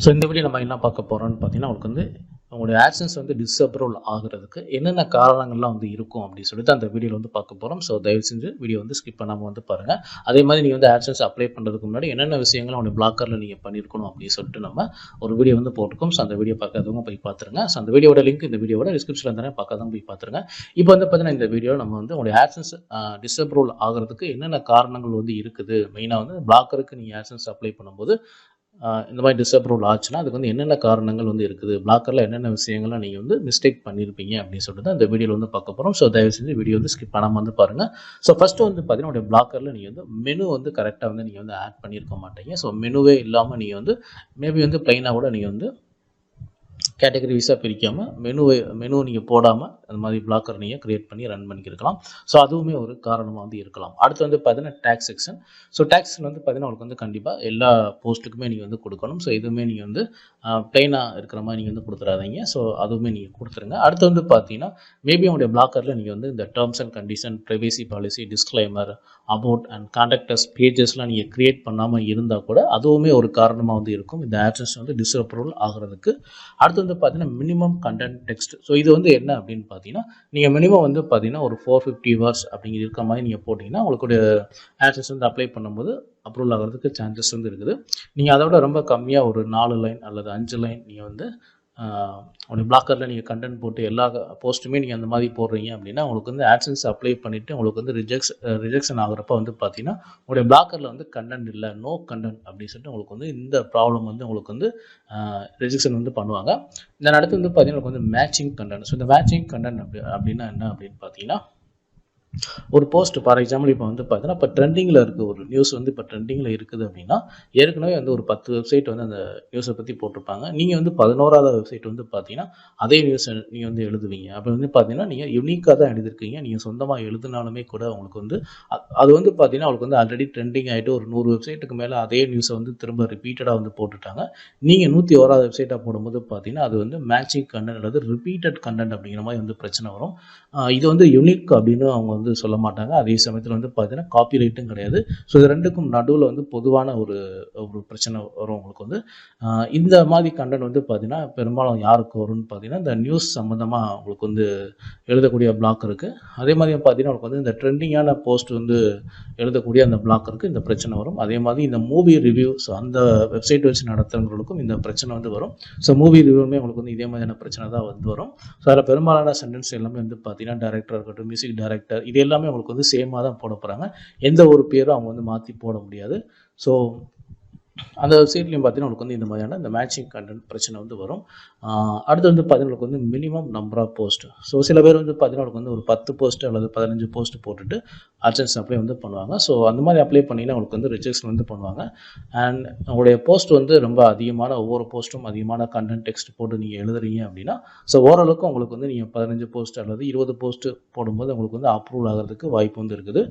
So இந்த video நம்ம என்ன பார்க்க போகிறோம்னு பார்த்தீங்கன்னா, உங்களுக்கு வந்து உங்களுடைய ஆட்சன்ஸ் வந்து டிஸ்அப்ரூவல் ஆகுறதுக்கு என்னென்ன காரணங்கள்லாம் வந்து இருக்கும் அப்படின்னு சொல்லிட்டு அந்த வீடியோவில் வந்து பார்க்க போகிறோம். ஸோ தயவு செஞ்சு வீடியோ வந்து ஸ்கிப் பண்ணாமல் வந்து பாருங்கள். அதே மாதிரி நீங்கள் வந்து ஆட்சன்ஸ் அப்ளை பண்ணுறதுக்கு முன்னாடி என்னென்ன விஷயங்கள் உங்களுடைய பிளாக்கரில் நீங்கள் பண்ணியிருக்கணும் அப்படின்னு சொல்லிட்டு நம்ம ஒரு வீடியோ வந்து போட்டிருக்கோம். ஸோ அந்த வீடியோ பார்க்காதவங்க போய் பார்த்துருங்க. ஸோ அந்த வீடியோட லிங்க் இந்த வீடியோட டிஸ்கிரிப்ஷனில் தானே பார்க்காதவங்க போய் பார்த்துருங்க. இப்போ வந்து பார்த்தீங்கன்னா இந்த வீடியோ நம்ம வந்து உங்களுடைய ஆட்சன்ஸ் டிஸ்அப்ரூவல் ஆகிறதுக்கு என்னென்ன காரணங்கள் வந்து இருக்குது, மெயினாக வந்து பிளாக்கருக்கு நீங்கள் ஆட்சன்ஸ் அப்ளை பண்ணும்போது இந்த மாதிரி டிஸ்அப்ரூவல் ஆச்சுன்னா அதுக்கு வந்து என்னென்ன காரணங்கள் வந்து இருக்குது, பிளாக்கரில் என்னென்ன விஷயங்கள்லாம் நீங்கள் வந்து மிஸ்டேக் பண்ணியிருப்பீங்க அப்படின்னு சொல்லிட்டு தான் இந்த வீடியோவில் வந்து பார்க்க போகிறோம். ஸோ தயவு செஞ்சு வீடியோ வந்து ஸ்கிப் பண்ணாமல் வந்து பாருங்கள். ஸோ ஃபஸ்ட்டு வந்து பார்த்தீங்கன்னா உங்களுடைய பிளாக்கரில் நீங்கள் வந்து மெனு வந்து கரெக்டாக வந்து நீங்கள் வந்து ஆட் பண்ணியிருக்க மாட்டீங்க. ஸோ மெனுவே இல்லாமல் நீங்கள் வந்து மேபி வந்து ப்ளைனாக கூட நீங்கள் வந்து கேட்டகரி வைஸாக பிரிக்காமல் மெனு நீங்கள் போடாமல் அந்த மாதிரி பிளாக்கர் நீங்கள் க்ரியேட் பண்ணி ரன் பண்ணியிருக்கலாம். ஸோ அதுவுமே ஒரு காரணமாக வந்து இருக்கலாம். அடுத்து வந்து பார்த்தீங்கன்னா டேக்ஸ் செக்ஷன். ஸோ டேக்ஸில் வந்து பார்த்தீங்கன்னா உங்களுக்கு வந்து கண்டிப்பாக எல்லா போஸ்ட்டுக்குமே நீங்கள் வந்து கொடுக்கணும். ஸோ எதுவுமே நீங்கள் வந்து ப்ளைனாக இருக்கிற மாதிரி நீங்கள் வந்து கொடுத்துடாதீங்க. ஸோ அதுவுமே நீங்கள் கொடுத்துருங்க. அடுத்து வந்து பார்த்தீங்கன்னா மேபி உங்களுடைய பிளாக்கரில் நீங்கள் வந்து இந்த terms and condition, privacy policy, disclaimer, about and contact us பேஜஸ்லாம் நீங்கள் க்ரியேட் பண்ணாமல் இருந்தால் கூட அதுவுமே ஒரு காரணமாக வந்து இருக்கும் இந்த ஆட்சன்ஸ் வந்து டிஸ்அப்ரூவல் ஆகிறதுக்கு. அடுத்து வந்து பார்த்தீங்கன்னா மினிமம் கண்டென்ட் டெக்ஸ்ட். ஸோ இது வந்து என்ன அப்படின்னு பார்த்தீங்கன்னா, நீங்கள் மினிமம் வந்து பார்த்தீங்கன்னா ஒரு 450 வேர்ட்ஸ் அப்படிங்கிற இருக்க மாதிரி நீங்கள் போட்டிங்கன்னா உங்களுடைய ஆட்சன்ஸ் வந்து அப்ளை பண்ணும்போது அப்ரூவல் ஆகிறதுக்கு சான்சஸ் வந்து இருக்குது. நீங்கள் அதை விட ரொம்ப கம்மியாக ஒரு 4 லைன் அல்லது 5 லைன் நீங்கள் வந்து உங்களுடைய பிளாக்கரில் நீங்கள் கண்டென்ட் போட்டு எல்லா போஸ்ட்டுமே நீங்கள் அந்த மாதிரி போடுறீங்க அப்படின்னா உங்களுக்கு வந்து ஆட்சன்ஸ் அப்ளை பண்ணிவிட்டு உங்களுக்கு வந்து ரிஜெக்ஷன் ஆகிறப்ப வந்து பார்த்தீங்கன்னா உங்களுடைய பிளாக்கரில் வந்து கண்டென்ட் இல்லை, நோ கண்டென்ட் அப்படின்னு சொல்லிட்டு உங்களுக்கு வந்து இந்த ப்ராப்ளம் வந்து உங்களுக்கு வந்து ரிஜெக்ஷன் வந்து பண்ணுவாங்க. இதன் அடுத்து வந்து பார்த்தீங்கன்னா உங்களுக்கு வந்து மேட்சிங் கண்டென்ட். ஸோ இந்த மேட்சிங் கண்டென்ட் அப்படின்னா என்ன அப்படின்னு பார்த்தீங்கன்னா, ஒரு போஸ்ட் ஃபார் எக்ஸாம்பிள் இப்போ வந்து பார்த்தீங்கன்னா இப்போ ட்ரெண்டிங்கில் இருக்குது, ஒரு நியூஸ் வந்து இப்போ ட்ரெண்டிங்கில் இருக்குது அப்படின்னா ஏற்கனவே வந்து ஒரு 10 வெப்சைட் வந்து அந்த நியூஸை பற்றி போட்டிருப்பாங்க. நீங்கள் வந்து 11வது வெப்சைட் வந்து பார்த்தீங்கன்னா அதே நியூஸை நீங்கள் வந்து எழுதுவீங்க. அப்போ வந்து பார்த்தீங்கன்னா நீங்கள் யூனிக்காக தான் எழுதிருக்கீங்க. நீங்கள் சொந்தமாக எழுதினாலுமே கூட உங்களுக்கு வந்து அது வந்து பார்த்தீங்கன்னா அவங்களுக்கு வந்து ஆல்ரெடி ட்ரெண்டிங் ஆகிட்டு ஒரு 100 வெப்சைட்டுக்கு மேலே அதே நியூஸை வந்து திரும்ப ரிப்பீட்டடாக வந்து போட்டுட்டாங்க. நீங்கள் 101வது வெப்சைட்டாக போடும்போது பார்த்தீங்கன்னா அது வந்து மேட்சிங் கண்டென்ட் அல்லது ரிப்பீட்டட் கண்டென்ட் அப்படிங்கிற மாதிரி வந்து பிரச்சனை வரும். இது வந்து யூனிக் அப்படின்னு அவங்க வந்து சொல்ல மாட்டாங்க. அதே சமயத்தில் வந்து பார்த்தீங்கன்னா காப்பி ரைட்டும் கிடையாது. ஸோ இது ரெண்டுக்கும் நடுவில் வந்து பொதுவான ஒரு பிரச்சனை வரும் உங்களுக்கு வந்து. இந்த மாதிரி கண்டென்ட் வந்து பார்த்தீங்கன்னா பெரும்பாலும் யாருக்கு வரும்னு பார்த்தீங்கன்னா இந்த நியூஸ் சம்மந்தமாக உங்களுக்கு வந்து எழுதக்கூடிய பிளாக் இருக்குது. அதே மாதிரி பார்த்தீங்கன்னா உங்களுக்கு வந்து இந்த ட்ரெண்டிங்கான போஸ்ட் வந்து எழுதக்கூடிய அந்த பிளாக்கருக்கு இந்த பிரச்சனை வரும். அதே மாதிரி இந்த மூவி ரிவ்யூ, ஸோ அந்த வெப்சைட் வச்சு நடத்துகிறவங்களுக்கும் இந்த பிரச்சனை வந்து வரும். ஸோ மூவி ரிவ்யூமே உங்களுக்கு வந்து இதே மாதிரியான பிரச்சனை தான் வந்து வரும். ஸோ அதில் பெரும்பாலான சென்டென்ஸ் எல்லாமே வந்து பார்த்தீங்கன்னா டைரக்டராக இருக்கட்டும், மியூசிக் டைரக்டர், இது எல்லாமே உங்களுக்கு வந்து சேமாக தான் போட போகிறாங்க. எந்த ஒரு பேரும் அவங்க வந்து மாற்றி போட முடியாது. ஸோ அந்த வெப்சைட்லையும் பார்த்தீங்கன்னா உங்களுக்கு வந்து இந்த மாதிரியான இந்த மேட்சிங் கண்டென்ட் பிரச்சனை வந்து வரும். அடுத்து வந்து பார்த்தீங்கன்னா உங்களுக்கு வந்து minimum number of post. So சில பேர் வந்து பார்த்தீங்கன்னா உங்களுக்கு வந்து ஒரு 10 போஸ்ட் அல்லது 15 போஸ்ட் போட்டுட்டு ஆட்சன்ஸ் அப்ளை வந்து பண்ணுவாங்க. ஸோ அந்த மாதிரி அப்ளை பண்ணிங்கன்னா உங்களுக்கு வந்து ரிஜெக்ஷன் வந்து பண்ணுவாங்க. அண்ட் உங்களுடைய போஸ்ட் வந்து ரொம்ப அதிகமான ஒவ்வொரு போஸ்ட்டும் அதிகமான கண்டென்ட் டெக்ஸ்ட் போட்டு நீங்கள் எழுதுறீங்க அப்படின்னா ஸோ ஓரளவுக்கு உங்களுக்கு வந்து நீங்கள் 15 போஸ்ட் அல்லது 20 போஸ்ட் போடும்போது உங்களுக்கு வந்து அப்ரூவல் ஆகிறதுக்கு வாய்ப்பு வந்து இருக்குது.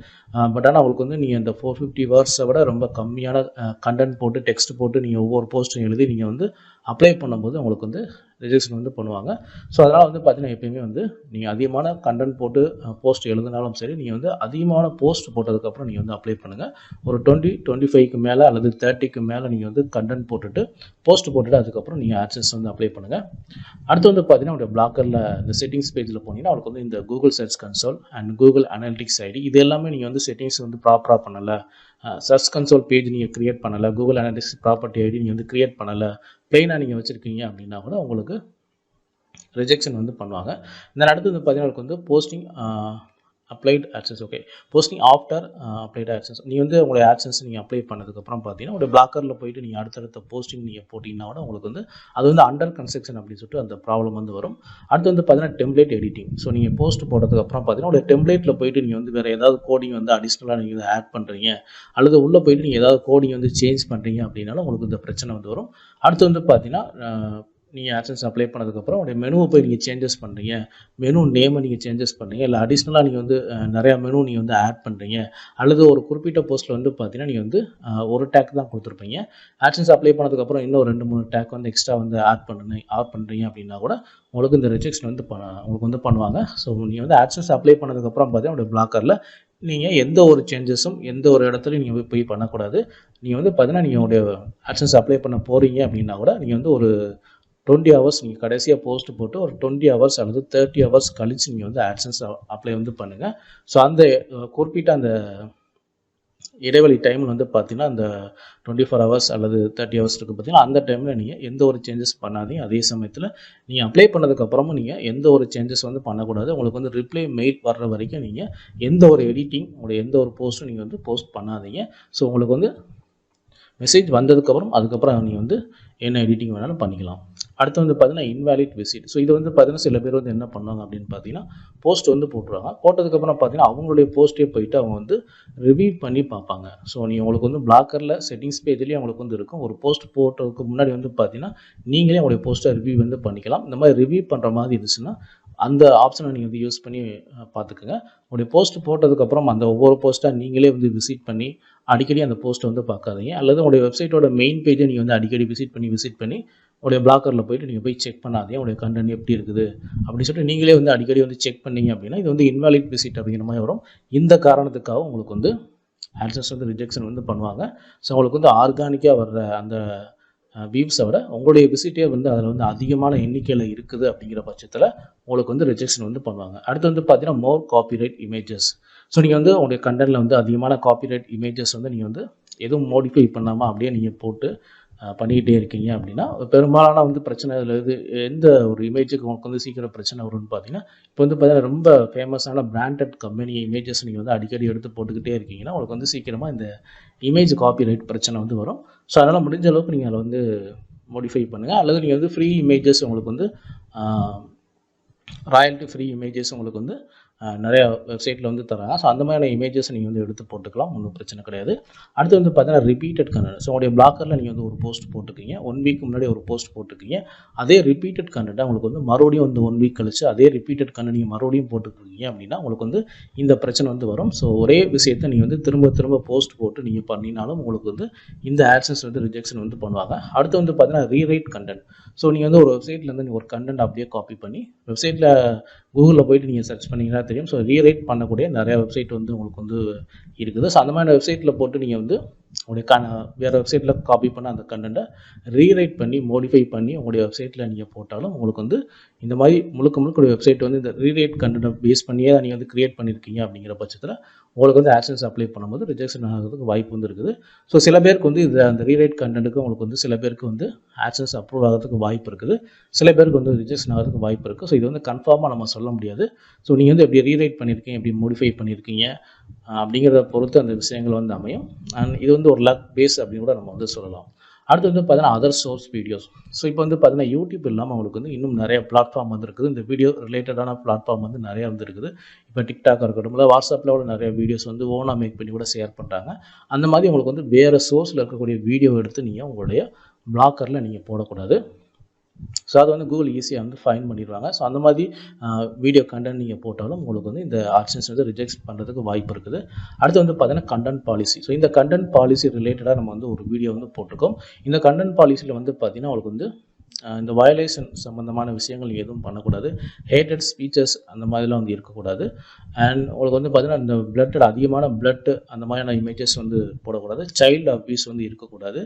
பட் ஆனால் உங்களுக்கு வந்து நீங்கள் இந்த 450 வேர்ட்ஸை விட ரொம்ப கம்மியான கண்டென்ட் போட்டு டெக்ஸ்ட் போட்டு நீங்கள் ஒவ்வொரு போஸ்ட்டும் எழுதி நீங்கள் வந்து அப்ளை பண்ணும்போது உங்களுக்கு வந்து ரிஜெக்ஷன் வந்து பண்ணுவாங்க. ஸோ அதனால் வந்து பார்த்தீங்கன்னா எப்பயுமே வந்து நீங்கள் அதிகமான கண்டென்ட் போட்டு போஸ்ட் எழுதினாலும் சரி, நீங்கள் வந்து அதிகமான போஸ்ட் போட்டதுக்கப்புறம் நீங்கள் வந்து அப்ளை பண்ணுங்கள். ஒரு 25க்கு மேலே அல்லது 30க்கு மேலே நீங்கள் வந்து கண்டென்ட் போட்டுட்டு போஸ்ட் போட்டுட்டு அதுக்கப்புறம் நீங்கள் ஆட்சன்ஸ் வந்து அப்ளை பண்ணுங்கள். அடுத்து வந்து பார்த்தீங்கன்னா உங்களுடைய பிளாக்கரில் இந்த செட்டிங்ஸ் பேஜில் போனீங்கன்னா அவங்களுக்கு வந்து இந்த Google search console and Google analytics ID இது எல்லாமே நீங்கள் வந்து செட்டிங்ஸ் வந்து ப்ராப்பராக பண்ணலை, சர்ச் கன்சோல் பேஜ் நீங்கள் க்ரியேட் பண்ணலை, கூகுள் அனாலிட்டிக்ஸ் ப்ராப்பர்ட்டி ஐடி நீங்கள் வந்து க்ரியேட் பண்ணலை, ப்ளைனாக நீங்கள் வச்சுருக்கீங்க அப்படின்னா கூட உங்களுக்கு ரிஜெக்ஷன் வந்து பண்ணுவாங்க. இந்த அடுத்து வந்து பார்த்தீங்கன்னா வந்து posting applied AdSense. Okay, posting after applied AdSense. நீங்கள் வந்து உங்களுடைய ஆட்சன்ஸ் நீங்கள் அப்ளை பண்ணதுக்கப்புறம் பார்த்தீங்கன்னா உங்களுடைய பிளாக்கரில் போயிட்டு நீங்கள் அடுத்தடுத்த போஸ்டிங் நீங்கள் போட்டிங்கன்னா கூட உங்களுக்கு வந்து அது வந்து அண்டர் கன்ஸ்ட்ரக்ஷன் அப்படின்னு சொல்லிட்டு அந்த ப்ராப்ளம் வந்து வரும். அடுத்து வந்து பார்த்தீங்கன்னா டெம்ப்ளேட் எடிட்டிங். ஸோ நீங்கள் போஸ்ட் போட்டதுக்கப்புறம் பார்த்தீங்கன்னா உங்களுடைய டெம்ப்ளேட்டில் போயிட்டு நீங்கள் வந்து வேறு ஏதாவது கோடிங் வந்து அடிஷ்னலாக நீங்கள் வந்து ஆட் பண்ணுறீங்க அல்லது உள்ளே போயிட்டு நீங்கள் ஏதாவது கோடிங் வந்து சேஞ்ச் பண்ணுறீங்க அப்படின்னாலும் உங்களுக்கு இந்த பிரச்சனை வந்து வரும். அடுத்து வந்து பார்த்தீங்கன்னா நீங்கள் ஆட்சன்ஸ் அப்ளை பண்ணதுக்கப்புறம் உடைய மெனுவை போய் நீங்கள் சேஞ்சஸ் பண்ணுறீங்க, மெனு நேமை நீங்கள் சேஞ்சஸ் பண்ணுறீங்க, இல்லை அடிஷ்னலாக நீங்கள் வந்து நிறையா மெனு நீங்கள் வந்து ஆட் பண்ணுறீங்க அல்லது ஒரு குறிப்பிட்ட போஸ்ட்டில் வந்து பார்த்தீங்கன்னா நீங்கள் வந்து ஒரு டேக் தான் கொடுத்துருப்பீங்க. ஆட்சன்ஸ் அப்ளை பண்ணதுக்கப்புறம் இன்னும் 2-3 டேக் வந்து எக்ஸ்ட்ரா வந்து ஆட் பண்ணுறீங்க அப்படின்னா கூட உங்களுக்கு இந்த ரிஜெக்ஷன் வந்து உங்களுக்கு வந்து பண்ணுவாங்க. ஸோ நீங்கள் வந்து ஆட்சன்ஸ் அப்ளை பண்ணதுக்கப்புறம் பார்த்தீங்கன்னா உடைய பிளாக்கரில் நீங்கள் எந்த ஒரு சேஞ்சஸும் எந்த ஒரு இடத்துலையும் நீங்கள் போய் பண்ணக்கூடாது. நீங்கள் வந்து பார்த்தீங்கன்னா நீங்கள் உங்களுடைய AdSense அப்ளை பண்ண போகிறீங்க அப்படின்னா கூட நீங்கள் வந்து ஒரு 20 ஹவர்ஸ் நீங்கள் கடைசியாக போஸ்ட் போட்டு ஒரு 20 ஹவர்ஸ் அல்லது 30 ஹவர்ஸ் கழித்து நீங்கள் வந்து AdSense அப்ளை வந்து பண்ணுங்கள். ஸோ அந்த குறிப்பிட்ட அந்த இடைவெளி டைமில் வந்து பார்த்தீங்கன்னா அந்த 24 ஹவர்ஸ் அல்லது 30 ஹவர்ஸ் இருக்குது பார்த்தீங்கன்னா அந்த டைமில் நீங்கள் எந்த ஒரு சேஞ்சஸ் பண்ணாதீங்க. அதே சமயத்தில் நீங்கள் அப்ளை பண்ணதுக்கப்புறமும் நீங்கள் எந்த ஒரு சேஞ்சஸ் வந்து பண்ணக்கூடாது. உங்களுக்கு வந்து ரிப்ளை மெயில் வர்ற வரைக்கும் நீங்கள் எந்த ஒரு எடிட்டிங் உங்களுடைய எந்த ஒரு போஸ்ட்டும் நீங்கள் வந்து போஸ்ட் பண்ணாதீங்க. ஸோ உங்களுக்கு வந்து மெசேஜ் வந்ததுக்கப்புறம் அதுக்கப்புறம் நீங்கள் வந்து என்ன எடிட்டிங் வேணாலும் பண்ணிக்கலாம். அடுத்து வந்து பார்த்தீங்கன்னா இன்வேலிட் விசிட். ஸோ இது வந்து பார்த்தீங்கன்னா சில பேர் வந்து என்ன பண்ணுவாங்க அப்படின்னு பார்த்தீங்கன்னா போஸ்ட் வந்து போட்டுருவாங்க. போட்டதுக்கப்புறம் பார்த்தீங்கன்னா அவங்களுடைய போஸ்ட்டே போயிட்டு அவங்க வந்து ரிவ்யூ பண்ணி பார்ப்பாங்க. ஸோ உங்களுக்கு வந்து பிளாக்கரில் செட்டிங்ஸ் பேஜ்லேயே உங்களுக்கு வந்து இருக்கும். ஒரு போஸ்ட் போட்டதுக்கு முன்னாடி வந்து பார்த்தீங்கன்னா நீங்களே உங்களுடைய போஸ்ட்டை ரிவ்யூ வந்து பண்ணிக்கலாம். இந்த மாதிரி ரிவ்யூ பண்ணுற மாதிரி இருந்துச்சுன்னா அந்த ஆப்ஷனை நீங்கள் வந்து யூஸ் பண்ணி பார்த்துக்குங்க. உங்களுடைய போஸ்ட் போட்டதுக்கப்புறம் அந்த ஒவ்வொரு போஸ்ட்டாக நீங்களே வந்து விசிட் பண்ணி அடிக்கடி அந்த போஸ்ட்டை வந்து பார்க்காதீங்க. அல்லது உங்களுடைய வெப்சைட்டோட மெயின் பேஜை நீங்கள் வந்து அடிக்கடி விசிட் பண்ணி உங்களுடைய பிளாக்கரில் போய்ட்டு நீங்கள் போய் செக் பண்ணாதீங்க. உங்களுடைய கண்டென்ட் எப்படி இருக்குது அப்படின்னு சொல்லிட்டு நீங்களே வந்து அடிக்கடி வந்து செக் பண்ணீங்க அப்படின்னா இது வந்து இன்வாலிட் விசிட் அப்படிங்கிற மாதிரி வரும். இந்த காரணத்துக்காக உங்களுக்கு வந்து AdSense வந்து ரிஜெக்ஷன் வந்து பண்ணுவாங்க. ஸோ உங்களுக்கு வந்து ஆர்கானிக்காக வர்ற அந்த வியூஸை விட உங்களுடைய விசிட்டே வந்து அதில் வந்து அதிகமான எண்ணிக்கையில் இருக்குது அப்படிங்கிற பட்சத்தில் உங்களுக்கு வந்து ரிஜெக்ஷன் வந்து பண்ணுவாங்க. அடுத்து வந்து பார்த்தீங்கன்னா மோர் காப்பிரைட் இமேஜஸ். ஸோ நீங்கள் வந்து உங்களுடைய கண்டென்ட்டில் வந்து அதிகமான காப்பிரைட் இமேஜஸ் வந்து நீங்கள் வந்து எதுவும் மோடிஃபை பண்ணாமல் அப்படியே நீங்கள் போட்டு பண்ணிக்கிட்டே இருக்கீங்க அப்படின்னா பெரும்பாலான வந்து பிரச்சனை இதில் இது எந்த ஒரு இமேஜுக்கு உங்களுக்கு வந்து சீக்கிரம் பிரச்சனை வரும்னு பார்த்தீங்கன்னா இப்போ வந்து பார்த்தீங்கன்னா ரொம்ப ஃபேமஸான பிராண்டட் கம்பெனி இமேஜஸ் நீங்கள் வந்து அடிக்கடி எடுத்து போட்டுக்கிட்டே இருக்கீங்கன்னா உங்களுக்கு வந்து சீக்கிரமாக இந்த இமேஜ் காப்பிரைட் பிரச்சனை வந்து வரும். ஸோ அதனால் முடிஞ்ச அளவுக்கு நீங்கள் அதை வந்து மோடிஃபை பண்ணுங்கள். அல்லது நீங்கள் வந்து ஃப்ரீ இமேஜஸ் உங்களுக்கு வந்து ராயல்ட்டி ஃப்ரீ இமேஜஸ் உங்களுக்கு வந்து நிறையா வெப்சைட்டில் வந்து தராங்க. ஸோ அந்த மாதிரியான இமேஜஸ் நீங்கள் வந்து எடுத்து போட்டுக்கலாம், ஒன்றும் பிரச்சனை கிடையாது. அடுத்து வந்து பார்த்தீங்கன்னா ரிப்பீட்டட் கண்டென்ட். ஸோ உங்களுடைய பிளாக்கரில் நீங்கள் வந்து ஒரு போஸ்ட் போட்டுருக்கீங்க, 1 வீக் முன்னாடி ஒரு போஸ்ட் போட்டுருக்கீங்க, அதே ரிப்பீட்டட் கண்டென்ட்டாக உங்களுக்கு வந்து மறுபடியும் வந்து 1 வீக் கழிச்சு அதே ரிப்பீட்டட் கண்டென்ட் நீங்கள் மறுபடியும் போட்டுருக்கீங்க அப்படின்னா உங்களுக்கு வந்து இந்த பிரச்சனை வந்து வரும். ஸோ ஒரே விஷயத்தை நீங்கள் வந்து திரும்ப திரும்ப போஸ்ட் போட்டு நீங்கள் பண்ணினாலும் உங்களுக்கு வந்து இந்த AdSense வந்து ரிஜெக்ஷன் வந்து பண்ணுவாங்க. அடுத்து வந்து பார்த்தீங்கன்னா ரீரைட் கண்டென்ட். ஸோ நீங்கள் வந்து ஒரு வெப்சைட்லேருந்து நீங்கள் ஒரு கண்டென்ட் அப்படியே காப்பி பண்ணி வெப்சைட்டில் கூகுளில் போய்ட்டு நீங்கள் சர்ச் பண்ணிங்கன்னா தெரியும். ஸோ ரீரைட் பண்ணக்கூடிய நிறையா வெப்சைட் வந்து உங்களுக்கு வந்து இருக்குது. ஸோ அந்த மாதிரி வெப்சைட்டில் போட்டு நீங்கள் வந்து உங்களுடைய வேறு வெப்சைட்டில் காப்பி பண்ண அந்த கண்டென்ட்டை ரீரைட் பண்ணி மோடிஃபை பண்ணி உங்களுடைய வெப்சைட்டில் நீங்கள் போட்டாலும் உங்களுக்கு வந்து இந்த மாதிரி முழுக்க வெப்சைட் வந்து இந்த ரீரைட் கண்டென்ட்டை பேஸ் பண்ணியே தான் நீங்கள் வந்து க்ரியேட் பண்ணியிருக்கீங்க அப்படிங்கிற பட்சத்தில் உங்களுக்கு வந்து AdSense அப்ளை பண்ணும்போது ரிஜெக்ஷன் ஆகிறதுக்கு வாய்ப்பு வந்து இருக்குது. ஸோ சில பேருக்கு வந்து இது அந்த ரீரைட் கண்டென்ட்டுக்கு உங்களுக்கு வந்து சில பேருக்கு வந்து AdSense அப்ரூவ் ஆகிறதுக்கு வாய்ப்பு இருக்குது, சில பேருக்கு வந்து ரிஜெக்ஷன் ஆகிறதுக்கு வாய்ப்பு இருக்குது. ஸோ இது வந்து கன்ஃபார்மாக நம்ம சொல்ல முடியாது. ஸோ நீங்கள் வந்து எப்படி ரீரைட் பண்ணியிருக்கீங்க, எப்படி மோடிஃபை பண்ணியிருக்கீங்க அப்படிங்கிறத பொறுத்து அந்த விஷயங்கள் வந்து அமையும். அண்ட் இது வந்து ஒரு லக் பேஸ் அப்படின்னு கூட நம்ம வந்து சொல்லலாம். அடுத்து வந்து பார்த்தீங்கன்னா அதர் சோர்ஸ் வீடியோஸ். ஸோ இப்போ வந்து பார்த்தீங்கன்னா யூடியூப் இல்லாமல் உங்களுக்கு வந்து இன்னும் நிறைய பிளாட்ஃபார்ம் வந்து இருக்குது. இந்த வீடியோ ரிலேட்டடான பிளாட்ஃபார்ம் வந்து நிறையா வந்து இருக்குது. இப்போ டிக்டாக் இருக்கட்டும், இல்லை வாட்ஸ்அப்பில் கூட நிறைய வீடியோஸ் வந்து ஓனாக மேக் பண்ணி கூட ஷேர் பண்ணுறாங்க. அந்த மாதிரி உங்களுக்கு வந்து வேறு சோர்ஸில் இருக்கக்கூடிய வீடியோ எடுத்து நீங்கள் உங்களுடைய பிளாக்கரில் நீங்கள் போடக்கூடாது. ஸோ அது வந்து கூகுள் ஈஸியாக வந்து ஃபைன் பண்ணிடுவாங்க. ஸோ அந்த மாதிரி வீடியோ கண்டென்ட் நீங்கள் போட்டாலும் உங்களுக்கு வந்து இந்த AdSense வந்து ரிஜெக்ட் பண்ணுறதுக்கு வாய்ப்பு இருக்குது. அடுத்து வந்து பார்த்தீங்கன்னா கண்டென்ட் பாலிசி. ஸோ இந்த கண்டென்ட் பாலிசி ரிலேட்டடாக நம்ம வந்து ஒரு வீடியோ வந்து போட்டிருக்கோம். இந்த கண்டென்ட் பாலிசியில் வந்து பார்த்தீங்கன்னா உங்களுக்கு வந்து இந்த வயலேஷன் சம்மந்தமான விஷயங்கள் எதுவும் பண்ணக்கூடாது, ஹேட்டட் ஸ்பீச்சஸ் அந்த மாதிரிலாம் வந்து இருக்கக்கூடாது. அண்ட் உங்களுக்கு வந்து பார்த்தீங்கன்னா இந்த பிளட்டட் அதிகமான பிளட்டு அந்த மாதிரியான இமேஜஸ் வந்து போடக்கூடாது, சைல்டு அப்யூஸ் வந்து இருக்கக்கூடாது,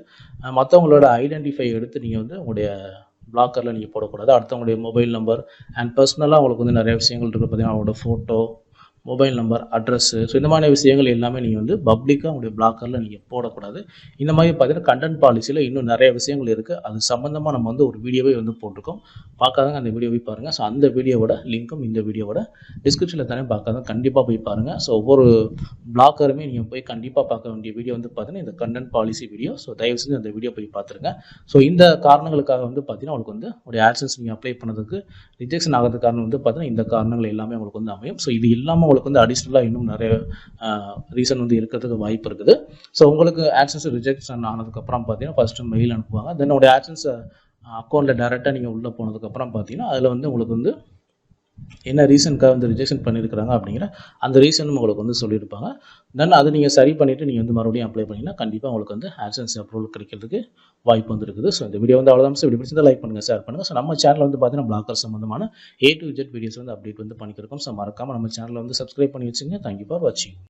மற்றவங்களோட ஐடென்டிஃபை எடுத்து நீங்கள் வந்து உங்களுடைய பிளாக்கரில் நீங்கள் போடக்கூடாது, அடுத்தவங்களுடைய மொபைல் நம்பர் அண்ட் பர்சனலாக உங்களுக்கு வந்து நிறைய விஷயங்கள் இருக்குது. பார்த்தீங்கன்னா அவங்களோட photo, mobile number, address, so இந்த மாதிரி விஷயங்கள் எல்லாமே நீங்கள் வந்து பப்ளிக்காக உங்களுடைய பிளாக்கரில் நீங்கள் போடக்கூடாது. இந்த மாதிரி பார்த்தீங்கன்னா கண்டென்ட் பாலிசியில் இன்னும் நிறைய விஷயங்கள் இருக்குது. அது சம்மந்தமாக நம்ம வந்து ஒரு வீடியோவே வந்து போட்டிருக்கோம். பார்க்காதவங்க அந்த வீடியோவை பாருங்கள். ஸோ அந்த வீடியோவோட லிங்க்கும் இந்த வீடியோவோட டிஸ்கிரிப்ஷனில் தானே பார்க்காதவங்க கண்டிப்பாக போய் பாருங்கள். ஸோ ஒவ்வொரு பிளாக்கருமே நீங்கள் போய் கண்டிப்பாக பார்க்க வேண்டிய வீடியோ வந்து பார்த்தீங்கன்னா இந்த கண்டென்ட் பாலிசி வீடியோ. ஸோ தயவு செஞ்சு அந்த வீடியோ போய் பார்த்துருங்க. ஸோ இந்த காரணங்களுக்காக வந்து பார்த்தீங்கன்னா உங்களுக்கு வந்து ஒரு AdSense நீங்கள் அப்ளை பண்ணதுக்கு ரிஜெக்ஷன் ஆகிறதுக்கு காரணம் வந்து பார்த்தீங்கன்னா இந்த காரணங்கள் எல்லாமே உங்களுக்கு வந்து அமையும். ஸோ இது இல்லாமல் உங்களுக்கு வந்து அடிஷ்னலாக இன்னும் நிறைய ரீசன் வந்து இருக்கிறதுக்கு வாய்ப்பு இருக்குது. ஸோ உங்களுக்கு AdSense ரிஜெக்ஷன் ஆனதுக்கப்புறம் பார்த்தீங்கன்னா ஃபஸ்ட்டு மெயில் அனுப்புவாங்க. தென் உங்களுடைய AdSense அக்கௌண்ட்டில் டேரெக்டாக நீங்கள் உள்ளே போனதுக்கப்புறம் பார்த்தீங்கன்னா அதில் வந்து உங்களுக்கு வந்து என்ன ரீசனுக்காக வந்து ரிஜெக்ஷன் பண்ணியிருக்கிறாங்க அப்படிங்கிற அந்த ரீசனும் உங்களுக்கு வந்து சொல்லியிருப்பாங்க. தென் அதை நீங்கள் சரி பண்ணிவிட்டு நீங்கள் வந்து மறுபடியும் அப்ளை பண்ணிங்கன்னா கண்டிப்பாக உங்களுக்கு வந்து AdSense அப்ரூவல் கிடைக்கிறதுக்கு வாய்ப்பு வந்து இருக்குது. ஸோ இந்த வீடியோ வந்து அவ்வளோதான். ஸோ இப்படி பிடிச்சிருந்தா லைக் பண்ணுங்கள், ஷேர் பண்ணுங்கள். ஸோ நம்ம சேனல் வந்து பார்த்தீங்கன்னா பிளாக்கர் சம்மந்தமான A to Z வீடியோஸ் வந்து அப்டேட் வந்து பண்ணிக்கிறோம். ஸோ மறக்காமல் நம்ம சேனலை வந்து சப்ஸ்கிரைப் பண்ணி வச்சுங்க. தேங்க்யூ ஃபார் வாட்சிங்.